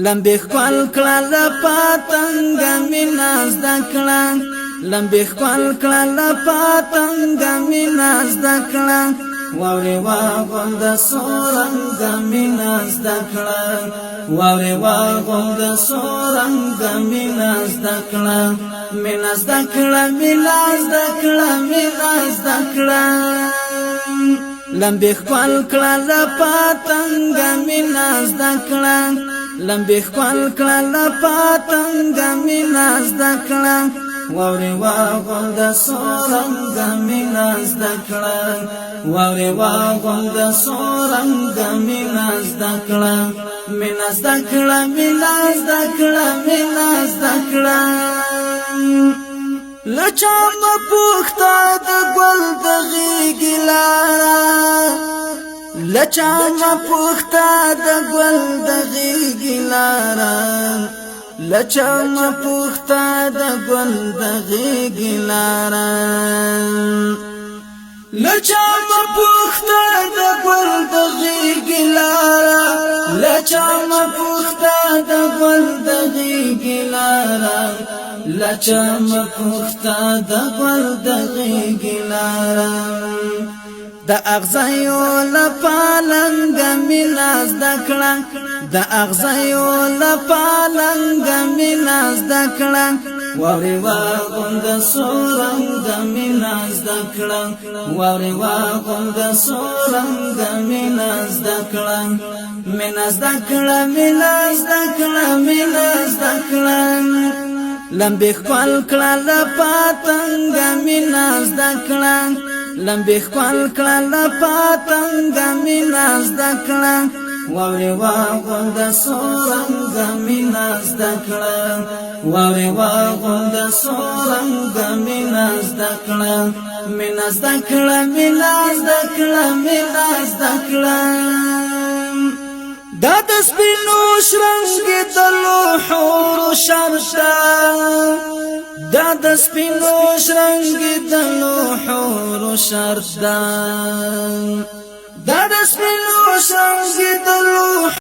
لمبه خپل کړه لپاتنګ میناز دکړه لمبه خپل کړه لپاتنګ میناز دکړه واوري واغون د سورنګ میناز دکړه واوري واغون د سورنګ میناز دکړه میناز دکړه میناز دکړه میناز دکړه لمبه خپل کړه لپاتنګ میناز دکړه لمبه خپل کړه لپاتنګ میناز دکړه واوري واغون د سورنګ میناز دکړه واوري واغون د سورنګ میناز دکړه میناز دکړه میناز دکړه میناز دکړه لچا مپوخته د ګل د غیږی لاره لچا مپوخته د ګل د غیږی لاره لچا مپوخته د ګل د غیږی لاره لچا مپوخته د ګل د غیږی لاره لچا مپوخته د ګل د غیږی لاره لچا مپوخته د ګل د غیږی لاره د اغزیو لپالنګ میناز دکړه د اغزیو لپالنګ میناز دکړه واوري واغون د سورنګ میناز دکړه واوري واغون د سورنګ میناز دکړه میناز دکړه میناز دکړه میناز دکړه لمبه خپل کړه لپاتنګ میناز دکړه لمبه خپل کړه لپاتنګ میناز دکړه واوري واغون د سورنګ میناز دکړه واوري واغون د سورنګ میناز دکړه میناز دکړه میناز دکړه میناز دکړه دا د سپینو شرنګ د لوحور شرشا دا د سپینو شرنګ د لوحور شرشا دا د سپینو شرنګ د لوحور